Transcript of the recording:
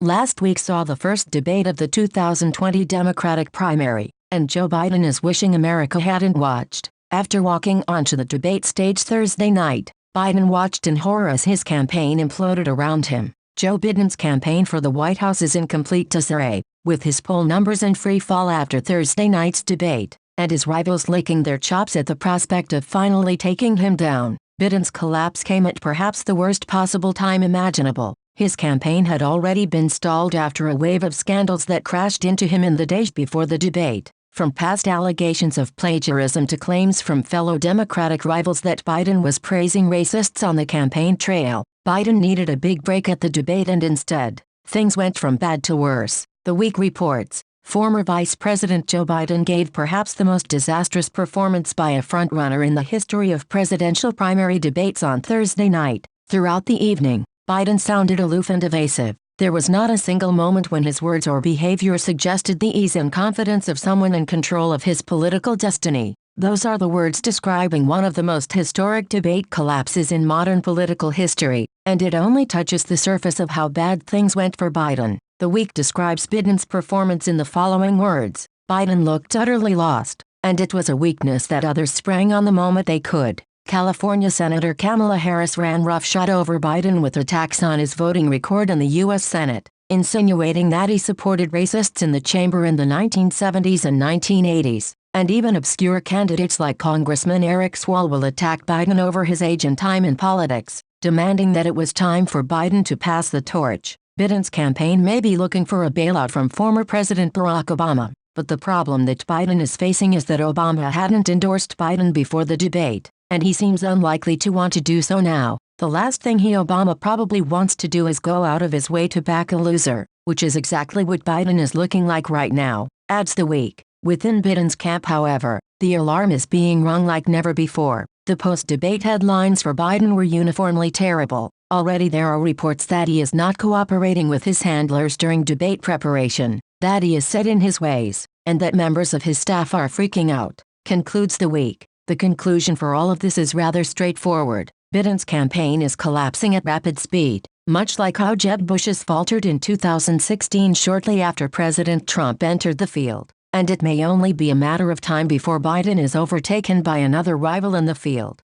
Last week saw the first debate of the 2020 Democratic primary, and Joe Biden is wishing America hadn't watched. After walking onto the debate stage Thursday night, Biden watched in horror as his campaign imploded around him. Joe Biden's campaign for the White House is in complete disarray, with his poll numbers in free fall after Thursday night's debate, and his rivals licking their chops at the prospect of finally taking him down. Biden's collapse came at perhaps the worst possible time imaginable. His campaign had already been stalled after a wave of scandals that crashed into him in the days before the debate, from past allegations of plagiarism to claims from fellow Democratic rivals that Biden was praising racists on the campaign trail. Biden needed a big break at the debate, and instead, things went from bad to worse. The Week reports, former Vice President Joe Biden gave perhaps the most disastrous performance by a frontrunner in the history of presidential primary debates on Thursday night. Throughout the evening, Biden sounded aloof and evasive. There was not a single moment when his words or behavior suggested the ease and confidence of someone in control of his political destiny. Those are the words describing one of the most historic debate collapses in modern political history, and it only touches the surface of how bad things went for Biden. The Week describes Biden's performance in the following words: Biden looked utterly lost, and it was a weakness that others sprang on the moment they could. California Senator Kamala Harris ran roughshod over Biden with attacks on his voting record in the U.S. Senate, insinuating that he supported racists in the chamber in the 1970s and 1980s, and even obscure candidates like Congressman Eric Swalwell attacked Biden over his age and time in politics, demanding that it was time for Biden to pass the torch. Biden's campaign may be looking for a bailout from former President Barack Obama, but the problem that Biden is facing is that Obama hadn't endorsed Biden before the debate, and he seems unlikely to want to do so now. The last thing Obama probably wants to do is go out of his way to back a loser, which is exactly what Biden is looking like right now, adds the Week. Within Biden's camp, however, the alarm is being rung like never before. The post-debate headlines for Biden were uniformly terrible. Already there are reports that he is not cooperating with his handlers during debate preparation, that he is set in his ways, and that members of his staff are freaking out, concludes the Week. The conclusion for all of this is rather straightforward. Biden's campaign is collapsing at rapid speed, much like how Jeb Bush's faltered in 2016 shortly after President Trump entered the field. And it may only be a matter of time before Biden is overtaken by another rival in the field.